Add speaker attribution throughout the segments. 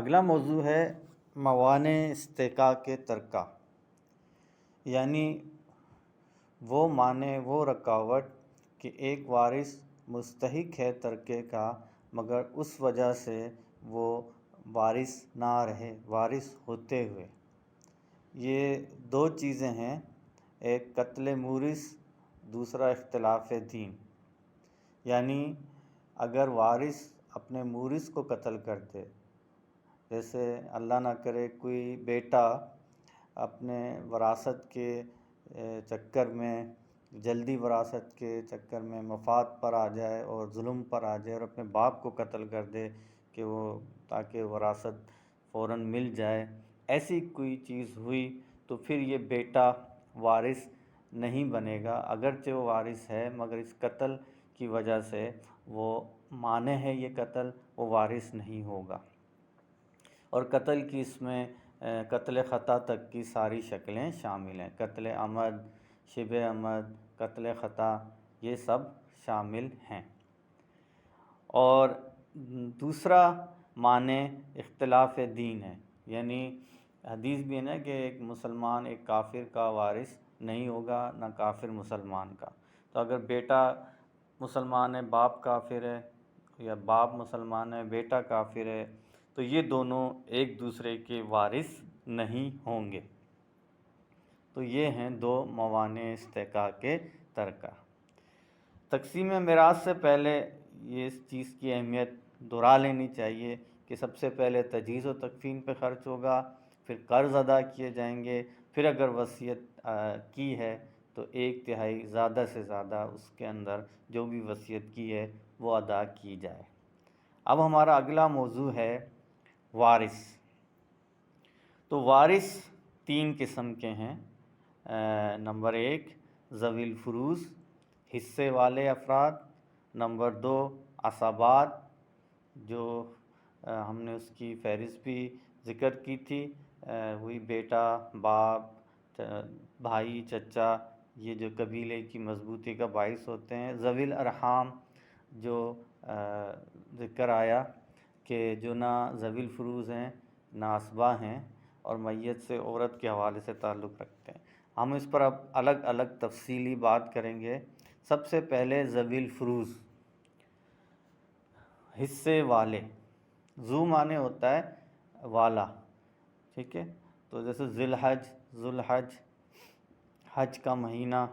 Speaker 1: اگلا موضوع ہے موانع استحقاق ترکہ، یعنی وہ مانع، وہ رکاوٹ کہ ایک وارث مستحق ہے ترکے کا مگر اس وجہ سے وہ وارث نہ رہے وارث ہوتے ہوئے۔ یہ دو چیزیں ہیں، ایک قتل مورث، دوسرا اختلاف دین۔ یعنی اگر وارث اپنے مورث کو قتل کرتے، جیسے اللہ نہ کرے کوئی بیٹا اپنے وراثت کے چکر میں، جلدی وراثت کے چکر میں مفاد پر آ جائے اور ظلم پر آ جائے اور اپنے باپ کو قتل کر دے کہ وہ تاکہ وراثت فوراً مل جائے، ایسی کوئی چیز ہوئی تو پھر یہ بیٹا وارث نہیں بنے گا، اگرچہ وہ وارث ہے مگر اس قتل کی وجہ سے وہ مانع ہے، یہ قتل وہ وارث نہیں ہوگا۔ اور قتل کی اس میں قتل خطا تک کی ساری شکلیں شامل ہیں، قتل عمد، شبہ عمد، قتل خطا، یہ سب شامل ہیں۔ اور دوسرا معنی اختلاف دین ہے، یعنی حدیث بھی ہے نا کہ ایک مسلمان ایک کافر کا وارث نہیں ہوگا، نہ کافر مسلمان کا۔ تو اگر بیٹا مسلمان ہے باپ کافر ہے، یا باپ مسلمان ہے بیٹا کافر ہے، تو یہ دونوں ایک دوسرے کے وارث نہیں ہوں گے۔ تو یہ ہیں دو موانع استحقاق ترکہ۔ تقسیم میراث سے پہلے یہ اس چیز کی اہمیت دہرا لینی چاہیے کہ سب سے پہلے تجہیز و تکفین پہ خرچ ہوگا، پھر قرض ادا کیے جائیں گے، پھر اگر وصیت کی ہے تو 1/3 زیادہ سے زیادہ اس کے اندر جو بھی وصیت کی ہے وہ ادا کی جائے۔ اب ہمارا اگلا موضوع ہے وارث۔ تو وارث 3 قسم کے ہیں۔ نمبر 1 ذوی الفروض، حصے والے افراد۔ نمبر 2 عصبات، جو ہم نے اس کی فہرست بھی ذکر کی تھی، وہی بیٹا، باپ، بھائی، چچا، یہ جو قبیلے کی مضبوطی کا باعث ہوتے ہیں۔ ذوی الارحام، جو ذکر آیا کہ جو نہ ذوی الفروض ہیں نہ عصبہ ہیں اور میت سے عورت کے حوالے سے تعلق رکھتے ہیں۔ ہم اس پر اب الگ الگ تفصیلی بات کریں گے۔ سب سے پہلے ذوی الفروض، حصے والے۔ ذو معنی ہوتا ہے والا، ٹھیک ہے؟ تو جیسے ذو الحج، حج کا مہینہ۔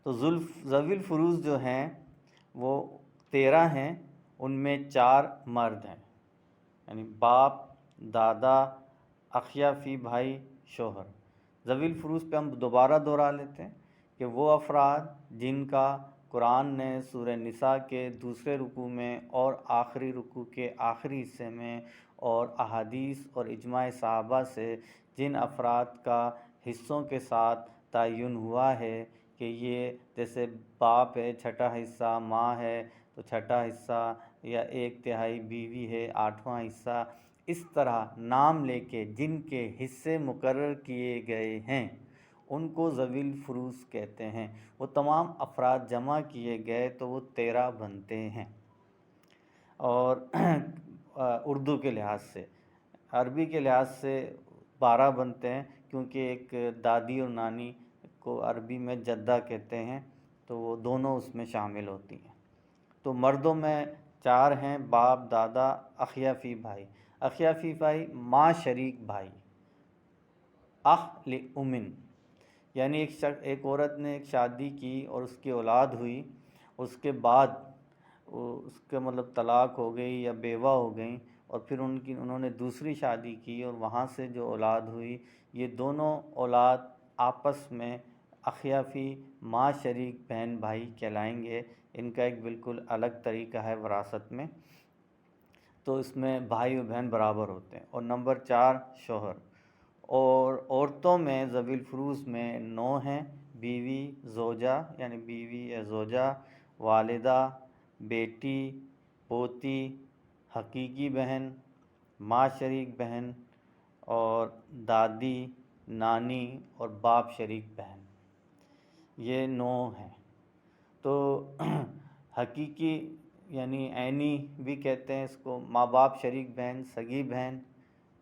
Speaker 1: تو ذوی الفروض جو ہیں وہ 13 ہیں، ان میں 4 مرد ہیں، یعنی باپ، دادا، اخیا فی بھائی، شوہر۔ ذوی الفروض پہ ہم دوبارہ دہرا لیتے ہیں کہ وہ افراد جن کا قرآن نے سورہ نساء کے 2 رکوع میں اور آخری رکوع کے آخری حصے میں اور احادیث اور اجماع صحابہ سے جن افراد کا حصوں کے ساتھ تعین ہوا ہے کہ یہ جیسے باپ ہے 6واں حصہ، ماں ہے تو 6واں حصہ، یا 1/3 بیوی ہے 8واں حصہ، اس طرح نام لے کے جن کے حصے مقرر کیے گئے ہیں ان کو ذوی الفروض کہتے ہیں۔ وہ تمام افراد جمع کیے گئے تو وہ 13 بنتے ہیں۔ اور اردو کے لحاظ سے، عربی کے لحاظ سے 12 بنتے ہیں، کیونکہ ایک دادی اور نانی کو عربی میں جدہ کہتے ہیں، تو وہ دونوں اس میں شامل ہوتی ہیں۔ تو مردوں میں 4 ہیں، باپ، دادا، اخیا فی بھائی۔ اخیا فی بھائی ماں شریک بھائی، اخ لأم، یعنی ایک عورت نے ایک شادی کی اور اس کی اولاد ہوئی، اس کے بعد اس کے مطلب طلاق ہو گئی یا بیوہ ہو گئیں، اور پھر انہوں نے دوسری شادی کی اور وہاں سے جو اولاد ہوئی، یہ دونوں اولاد آپس میں اخیا فی ماں شریک بہن بھائی کہلائیں گے۔ ان کا ایک بالکل الگ طریقہ ہے وراثت میں، تو اس میں بھائی و بہن برابر ہوتے ہیں۔ اور نمبر 4 شوہر۔ اور عورتوں میں ذوی الفروض میں 9 ہیں، بیوی، زوجہ یعنی بیوی یا زوجہ، والدہ، بیٹی، پوتی، حقیقی بہن، ماں شریک بہن، اور دادی، نانی اور باپ شریک بہن، یہ 9 ہیں۔ تو حقیقی یعنی عینی بھی کہتے ہیں اس کو، ماں باپ شریک بہن، سگی بہن،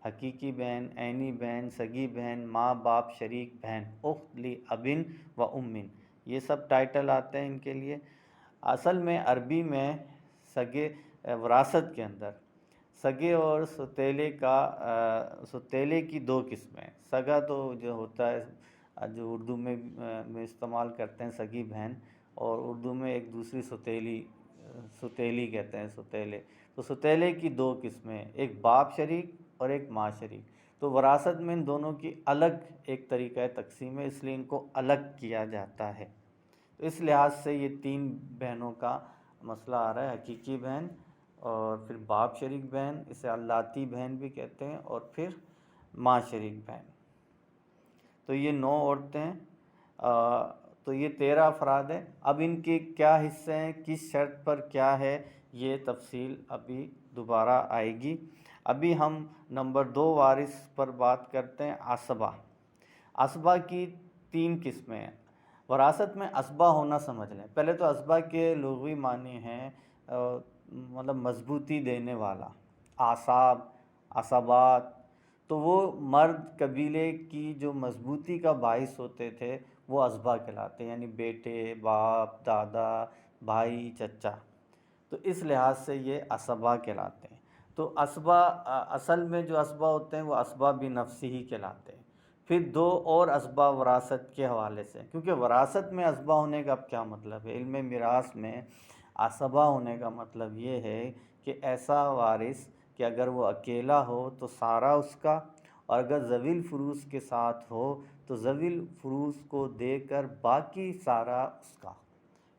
Speaker 1: حقیقی بہن، عینی بہن، سگی بہن، ماں باپ شریک بہن، اخت لی ابن و امن، یہ سب ٹائٹل آتے ہیں ان کے لیے۔ اصل میں عربی میں سگے وراثت کے اندر سگے اور ستیلے کی دو قسمیں ہیں۔ سگا تو جو ہوتا ہے جو اردو میں استعمال کرتے ہیں سگی بہن، اور اردو میں ایک دوسری ستیلی کہتے ہیں، ستیلے۔ تو ستیلے کی دو قسمیں، ایک باپ شریک اور ایک ماں شریک۔ تو وراثت میں ان دونوں کی الگ ایک طریقہ تقسیم ہے، اس لیے ان کو الگ کیا جاتا ہے۔ تو اس لحاظ سے یہ تین بہنوں کا مسئلہ آ رہا ہے، حقیقی بہن اور پھر باپ شریک بہن، اسے اللاتی بہن بھی کہتے ہیں، اور پھر ماں شریک بہن۔ تو یہ 9 عورتیں ہیں، تو یہ 13 افراد ہیں۔ اب ان کے کیا حصے ہیں، کس شرط پر کیا ہے، یہ تفصیل ابھی دوبارہ آئے گی۔ ابھی ہم نمبر 2 وارث پر بات کرتے ہیں، عصبہ۔ عصبہ کی 3 قسمیں ہیں۔ وراثت میں عصبہ ہونا سمجھ لیں، پہلے تو عصبہ کے لغوی معنی ہیں مطلب مضبوطی دینے والا، اعصاب، عصبات۔ تو وہ مرد قبیلے کی جو مضبوطی کا باعث ہوتے تھے وہ عصبہ کہلاتے ہیں، یعنی بیٹے، باپ، دادا، بھائی، چچا۔ تو اس لحاظ سے یہ عصبہ کہلاتے ہیں۔ تو عصبہ اصل میں جو عصبہ ہوتے ہیں وہ عصبہ بنفسی ہی کہلاتے ہیں۔ پھر 2 اور عصبہ وراثت کے حوالے سے، کیونکہ وراثت میں عصبہ ہونے کا کیا مطلب ہے، علم میراث میں عصبہ ہونے کا مطلب یہ ہے کہ ایسا وارث کہ اگر وہ اکیلا ہو تو سارا اس کا، اور اگر ذوی الفروض کے ساتھ ہو تو ذوی الفروض کو دے کر باقی سارا اس کا،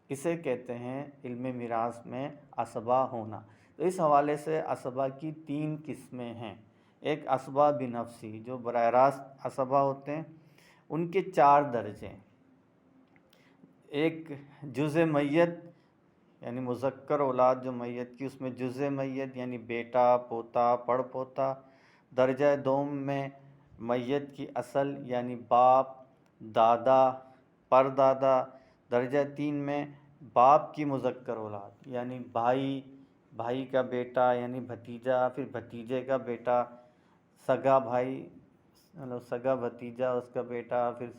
Speaker 1: اسے کہتے ہیں علم میراث میں عصبہ ہونا۔ تو اس حوالے سے عصبہ کی 3 قسمیں ہیں۔ ایک عصبہ بنفسی جو براہ راست عصبہ ہوتے ہیں، ان کے 4 درجے ہیں۔ ایک جز میت یعنی مذکر اولاد جو میت کی، اس میں جز میت یعنی بیٹا، پوتا، پڑ پوتا۔ درجہ دوم میں میت کی اصل یعنی باپ، دادا، پر دادا۔ درجہ 3 میں باپ کی مذکر اولاد یعنی بھائی، بھائی کا بیٹا یعنی بھتیجا، پھر بھتیجے کا بیٹا، سگا بھائی، سگا بھتیجا، اس کا بیٹا، پھر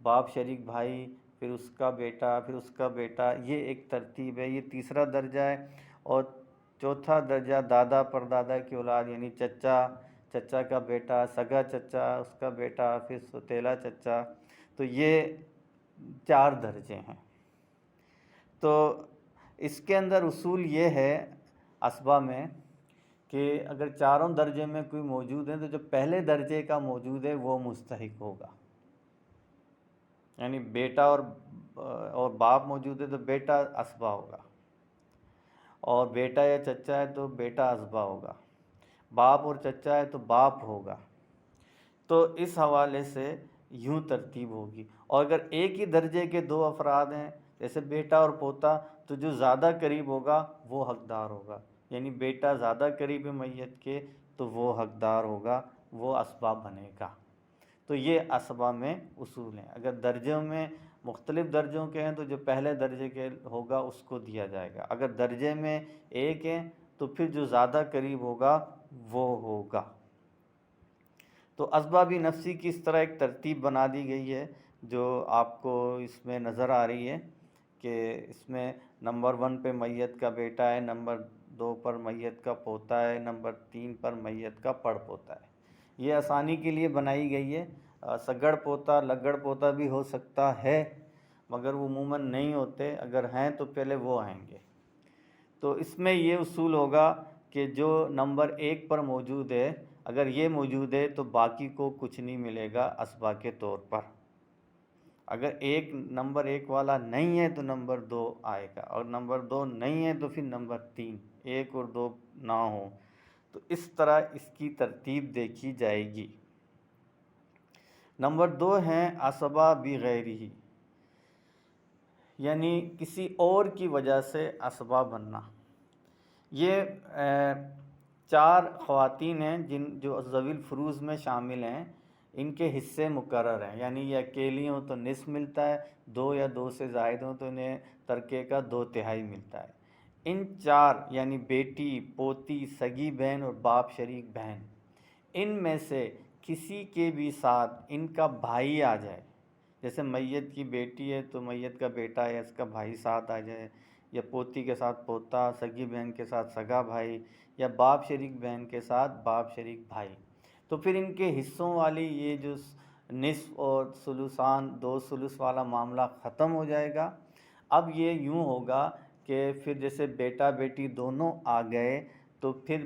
Speaker 1: باپ شریک بھائی، پھر اس کا بیٹا، پھر اس کا بیٹا۔ یہ ایک ترتیب ہے، یہ تیسرا درجہ ہے۔ اور چوتھا درجہ دادا پر دادا کی اولاد یعنی چچا، چچا کا بیٹا، سگا چچا، اس کا بیٹا، پھر ستیلا چچا۔ تو یہ 4 درجے ہیں۔ تو اس کے اندر اصول یہ ہے عصبہ میں کہ اگر چاروں درجے میں کوئی موجود ہے تو جو پہلے درجے کا موجود ہے وہ مستحق ہوگا، یعنی بیٹا اور باپ موجود ہے تو بیٹا عصبہ ہوگا، اور بیٹا یا چچا ہے تو بیٹا عصبہ ہوگا، باپ اور چچا ہے تو باپ ہوگا۔ تو اس حوالے سے یوں ترتیب ہوگی۔ اور اگر ایک ہی درجے کے 2 افراد ہیں جیسے بیٹا اور پوتا، تو جو زیادہ قریب ہوگا وہ حقدار ہوگا، یعنی بیٹا زیادہ قریب ہے میت کے تو وہ حقدار ہوگا، وہ عصبہ بنے گا۔ تو یہ عصبہ میں اصول ہیں۔ اگر درجوں میں مختلف درجوں کے ہیں تو جو پہلے درجے کے ہوگا اس کو دیا جائے گا، اگر درجے میں ایک ہیں تو پھر جو زیادہ قریب ہوگا وہ ہوگا۔ تو عصبہ بنفسی کی اس طرح ایک ترتیب بنا دی گئی ہے جو آپ کو اس میں نظر آ رہی ہے کہ اس میں نمبر 1 پہ میت کا بیٹا ہے، نمبر 2 پر میت کا پوتا ہے، نمبر 3 پر میت کا پڑ پوتا ہے۔ یہ آسانی کے لیے بنائی گئی ہے، سگڑ پوتا، لگڑ پوتا بھی ہو سکتا ہے مگر وہ عموماً نہیں ہوتے، اگر ہیں تو پہلے وہ آئیں گے۔ تو اس میں یہ اصول ہوگا کہ جو نمبر 1 پر موجود ہے اگر یہ موجود ہے تو باقی کو کچھ نہیں ملے گا عصبہ کے طور پر۔ اگر نمبر 1 والا نہیں ہے تو نمبر 2 آئے گا، اور نمبر 2 نہیں ہے تو پھر نمبر 3، 1 اور 2 نہ ہوں۔ تو اس طرح اس کی ترتیب دیکھی جائے گی۔ نمبر 2 ہیں عصبہ بغیرہ، یعنی کسی اور کی وجہ سے عصبہ بننا۔ یہ 4 خواتین ہیں جو ذوی الفروض میں شامل ہیں، ان کے حصے مقرر ہیں، یعنی یہ اکیلی ہوں تو نصف ملتا ہے، 2 یا 2 سے زائد ہوں تو انہیں ترکے کا 2/3 ملتا ہے۔ ان چار یعنی بیٹی، پوتی، سگی بہن اور باپ شریک بہن، ان میں سے کسی کے بھی ساتھ ان کا بھائی آ جائے، جیسے میت کی بیٹی ہے تو میت کا بیٹا یا اس کا بھائی ساتھ آ جائے، یا پوتی کے ساتھ پوتا، سگی بہن کے ساتھ سگا بھائی، یا باپ شریک بہن کے ساتھ باپ شریک بھائی، تو پھر ان کے حصوں والی یہ جو نصف اور ثلثان، دو ثلث والا معاملہ ختم ہو جائے گا۔ اب یہ یوں ہوگا کہ پھر جیسے بیٹا بیٹی دونوں آ گئے تو پھر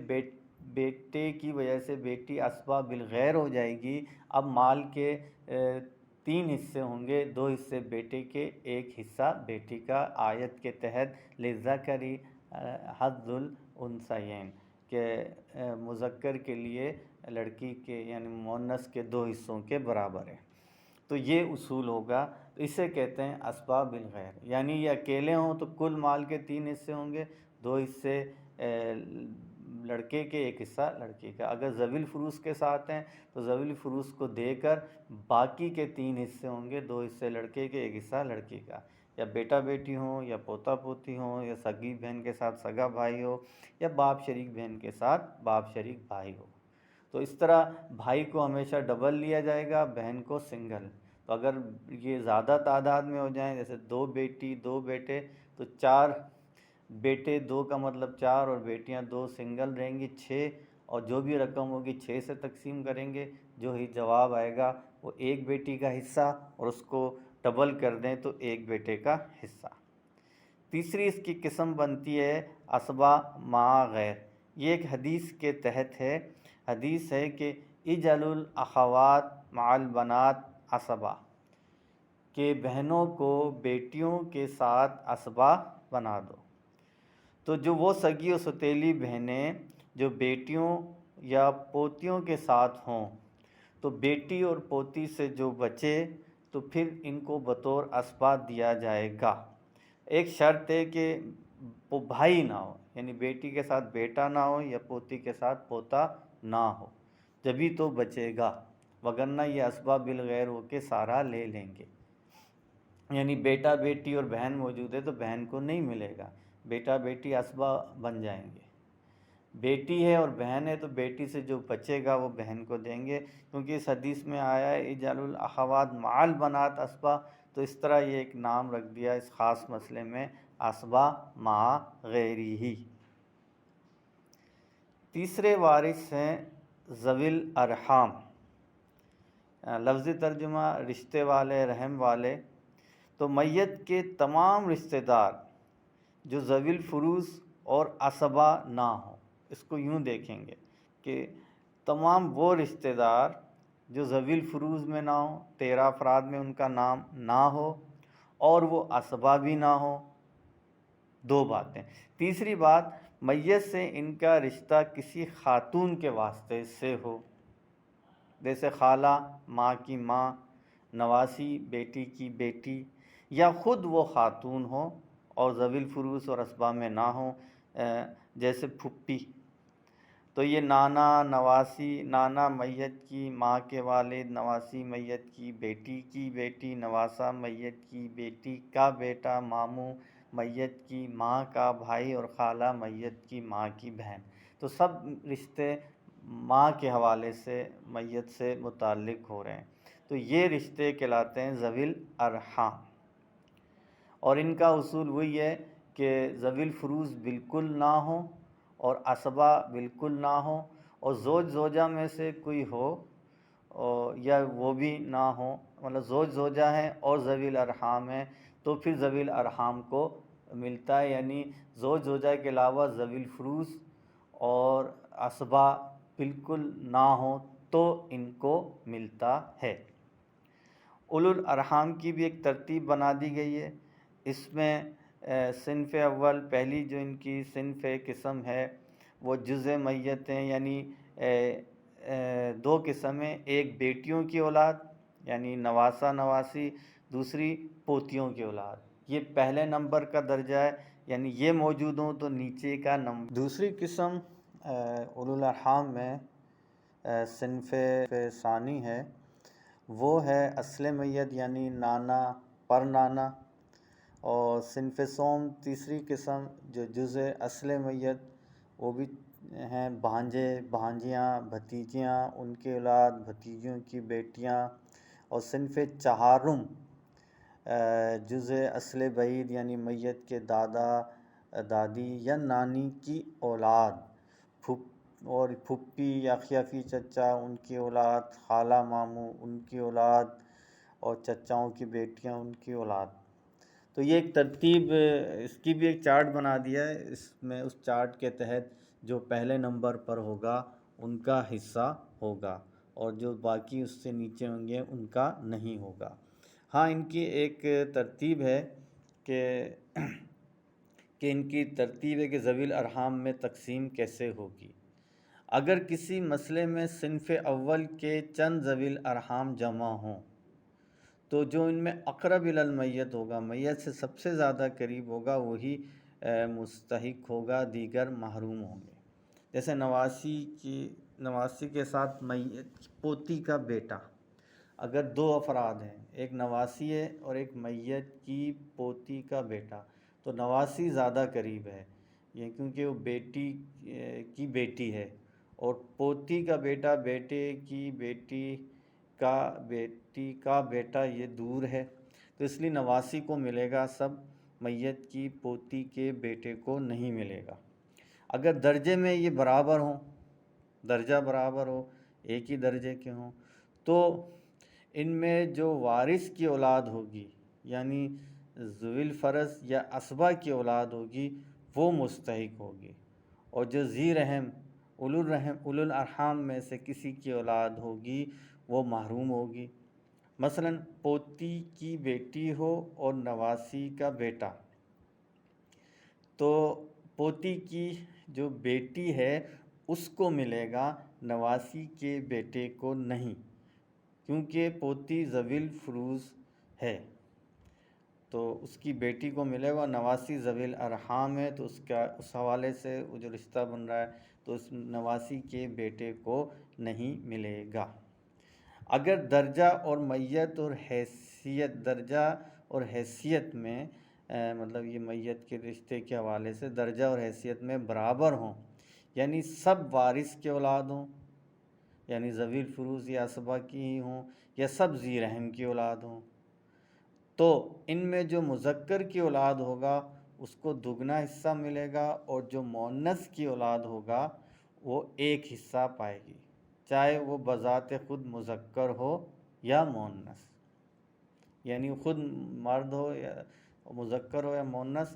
Speaker 1: بیٹے کی وجہ سے بیٹی اسبا بالغیر ہو جائے گی۔ اب مال کے 3 حصے ہوں گے، 2 حصے بیٹے کے، 1 حصہ بیٹی کا، آیت کے تحت للذکر حظ الانثیین، کہ مذکر کے لیے لڑکی کے یعنی مؤنث کے 2 حصوں کے برابر ہے۔ تو یہ اصول ہوگا، تو اسے کہتے ہیں اسباب بالغیر، یعنی یہ اکیلے ہوں تو کل مال کے 3 حصے ہوں گے، 2 حصے لڑکے کے، 1 حصہ لڑکی کا۔ اگر ذوی الفروض کے ساتھ ہیں تو ذوی الفروض کو دے کر باقی کے 3 حصے ہوں گے، 2 حصے لڑکے کے، 1 حصہ لڑکی کا۔ یا بیٹا بیٹی ہوں، یا پوتا پوتی ہوں، یا سگی بہن کے ساتھ سگا بھائی ہو، یا باپ شریک بہن کے ساتھ باپ شریک بھائی ہو، تو اس طرح بھائی کو ہمیشہ ڈبل لیا جائے گا، بہن کو سنگل۔ تو اگر یہ زیادہ تعداد میں ہو جائیں، جیسے 2 بیٹی 2 بیٹے، تو 4 بیٹے، 2 کا مطلب 4، اور بیٹیاں 2 سنگل رہیں گی 6، اور جو بھی رقم ہوگی 6 سے تقسیم کریں گے، جو ہی جواب آئے گا وہ 1 بیٹی کا حصہ، اور اس کو ڈبل کر دیں تو 1 بیٹے کا حصہ۔ تیسری اس کی قسم بنتی ہے اسبا مع غیر، یہ ایک حدیث کے تحت ہے۔ حدیث ہے کہ اجعلوا الاخوات مع البنات اسبا، کہ بہنوں کو بیٹیوں کے ساتھ اسبا بنا دو۔ تو جو وہ سگی و ستیلی بہنیں جو بیٹیوں یا پوتیوں کے ساتھ ہوں، تو بیٹی اور پوتی سے جو بچے تو پھر ان کو بطور اسبا دیا جائے گا۔ ایک شرط ہے کہ وہ بھائی نہ ہو، یعنی بیٹی کے ساتھ بیٹا نہ ہو یا پوتی کے ساتھ پوتا نہ ہو، جبھی تو بچے گا، وگرنہ یہ اسبا بالغیر ہو کے سارا لے لیں گے۔ یعنی بیٹا بیٹی اور بہن موجود ہے تو بہن کو نہیں ملے گا، بیٹا بیٹی اسبا بن جائیں گے۔ بیٹی ہے اور بہن ہے تو بیٹی سے جو بچے گا وہ بہن کو دیں گے، کیونکہ اس حدیث میں آیا ہے اجعلوا الاخوات مع البنات اسبا، تو اس طرح یہ ایک نام رکھ دیا اس خاص مسئلے میں، اسبا مع غیرہ۔ تیسرے وارث ہیں ذوی الارحام، لفظی ترجمہ رشتے والے، رحم والے۔ تو میت کے تمام رشتہ دار جو ذوی الفروض اور اسبا نہ ہوں، اس کو یوں دیکھیں گے کہ تمام وہ رشتہ دار جو ذوی الفروض میں نہ ہوں، 13 افراد میں ان کا نام نہ ہو، اور وہ اسبا بھی نہ ہو، 2 باتیں۔ تیسری بات، میت سے ان کا رشتہ کسی خاتون کے واسطے سے ہو، جیسے خالہ، ماں کی ماں، نواسی، بیٹی کی بیٹی، یا خود وہ خاتون ہو اور ذوی الفروض اور اسبا میں نہ ہوں، جیسے پھپھی۔ تو یہ نانا، نواسی، نانا میت کی ماں کے والد، نواسی میت کی بیٹی، نواسا میت کی بیٹی کا بیٹا، ماموں میت کی ماں کا بھائی، اور خالہ میت کی ماں کی بہن۔ تو سب رشتے ماں کے حوالے سے میت سے متعلق ہو رہے ہیں، تو یہ رشتے کہلاتے ہیں ذوی الارحام۔ اور ان کا اصول وہی ہے کہ ذوی الفروض بالکل نہ ہوں اور اسبا بالکل نہ ہوں، اور زوج زوجہ میں سے کوئی ہو یا وہ بھی نہ ہو، مطلب زوج زوجہ ہیں اور ذوی الارحام ہیں تو پھر ذوی الارحام کو ملتا ہے، یعنی زوج زوجہ کے علاوہ ذوی الفروض اور اسبا بالکل نہ ہوں تو ان کو ملتا ہے۔ اولو الارحام کی بھی ایک ترتیب بنا دی گئی ہے، اس میں صنف اول، پہلی جو ان کی صنف قسم ہے وہ جزء میت ہیں، یعنی 2 قسم ہیں، ایک بیٹیوں کی اولاد یعنی نواسا نواسی، دوسری پوتیوں کی اولاد، یہ پہلے نمبر کا درجہ ہے، یعنی یہ موجود ہوں تو نیچے کا نمبر۔ دوسری قسم اولو الارحام میں صنف ثانی ہے، وہ ہے اصل میت یعنی نانا، پر نانا، اور اور صنف سوم تیسری قسم جو جز اصل میت، وہ بھی ہیں بھانجے، بھانجیاں، بھتیجیاں، ان کے اولاد، بھتیجیوں کی بیٹیاں۔ اور صنف چہارم جز اصل بعید یعنی میت کے دادا، دادی یا نانی کی اولاد، اور پھپھی یا خیافی چچا ان کی اولاد، خالہ ماموں ان کی اولاد، اور چچاؤں کی بیٹیاں ان کی اولاد۔ تو یہ ایک ترتیب، اس کی بھی ایک چارٹ بنا دیا ہے، اس میں اس چارٹ کے تحت جو پہلے نمبر پر ہوگا ان کا حصہ ہوگا، اور جو باقی اس سے نیچے ہوں گے ان کا نہیں ہوگا۔ ہاں، ان کی ایک ترتیب ہے کہ ان کی ترتیب ہے کہ ذوی الارحام میں تقسیم کیسے ہوگی۔ اگر کسی مسئلے میں صنف اول کے چند ذوی الارحام جمع ہوں تو جو ان میں اقرب الی المیت ہوگا، میت سے سب سے زیادہ قریب ہوگا، وہی مستحق ہوگا، دیگر محروم ہوں گے۔ جیسے نواسی کے ساتھ میت پوتی کا بیٹا، اگر دو افراد ہیں، ایک نواسی ہے اور ایک میت کی پوتی کا بیٹا، تو نواسی زیادہ قریب ہے، یہ کیونکہ وہ بیٹی کی بیٹی ہے، اور پوتی کا بیٹا بیٹے کی بیٹی کا بیٹا یہ دور ہے، تو اس لیے نواسی کو ملے گا سب، میت کی پوتی کے بیٹے کو نہیں ملے گا۔ اگر درجے میں یہ برابر ہوں، درجہ برابر ہو، ایک ہی درجے کے ہوں، تو ان میں جو وارث کی اولاد ہوگی یعنی ذوی الفرض یا اسبہ کی اولاد ہوگی وہ مستحق ہوگی، اور جو ذی رحم اولو الارحام میں سے کسی کی اولاد ہوگی وہ محروم ہوگی۔ مثلا پوتی کی بیٹی ہو اور نواسی کا بیٹا، تو پوتی کی جو بیٹی ہے اس کو ملے گا، نواسی کے بیٹے کو نہیں، کیونکہ پوتی ذوی الفروض ہے تو اس کی بیٹی کو ملے گا، نواسی ذوی الارحام ہے تو اس حوالے سے وہ جو رشتہ بن رہا ہے تو اس نواسی کے بیٹے کو نہیں ملے گا۔ اگر درجہ اور میت اور حیثیت، درجہ اور حیثیت میں مطلب یہ میت کے رشتے کے حوالے سے درجہ اور حیثیت میں برابر ہوں، یعنی سب وارث کے اولاد ہوں، یعنی ذوی الفروض یا اسبہ کی ہی ہوں، یا سب ذی رحم کی اولاد ہوں، تو ان میں جو مذکر کی اولاد ہوگا اس کو دگنا حصہ ملے گا، اور جو مؤنث کی اولاد ہوگا وہ ایک حصہ پائے گی، چاہے وہ بذات خود مذکر ہو یا مؤنث، یعنی خود مرد ہو یا مذکر ہو یا مؤنث،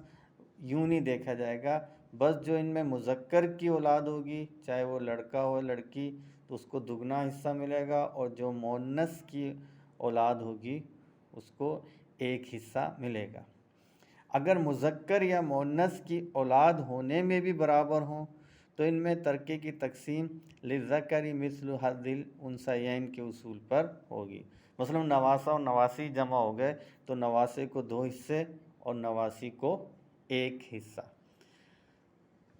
Speaker 1: یوں نہیں دیکھا جائے گا، بس جو ان میں مذکر کی اولاد ہوگی چاہے وہ لڑکا ہو لڑکی تو اس کو دگنا حصہ ملے گا، اور جو مؤنث کی اولاد ہوگی اس کو ایک حصہ ملے گا۔ اگر مذکر یا مؤنث کی اولاد ہونے میں بھی برابر ہوں تو ان میں ترکے کی تقسیم للذکر مثل حظ الانثیین کے اصول پر ہوگی۔ مثلا نواسہ اور نواسی جمع ہو گئے تو نواسے کو 2 حصے اور نواسی کو 1 حصہ۔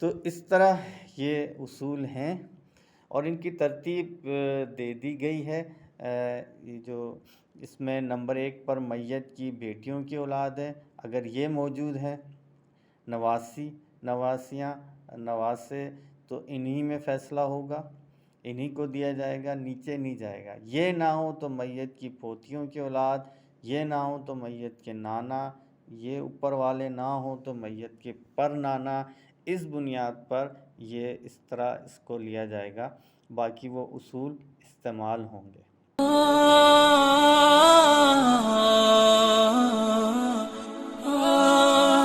Speaker 1: تو اس طرح یہ اصول ہیں اور ان کی ترتیب دے دی گئی ہے۔ یہ جو اس میں نمبر 1 پر میت کی بیٹیوں کی اولاد ہے، اگر یہ موجود ہے، نواسی، نواسیاں، نواسے، تو انہی میں فیصلہ ہوگا، انہی کو دیا جائے گا، نیچے نہیں جائے گا۔ یہ نہ ہو تو میت کی پوتیوں کی اولاد، یہ نہ ہو تو میت کے نانا، یہ اوپر والے نہ ہو تو میت کے پر نانا، اس بنیاد پر یہ اس طرح اس کو لیا جائے گا، باقی وہ اصول استعمال ہوں گے۔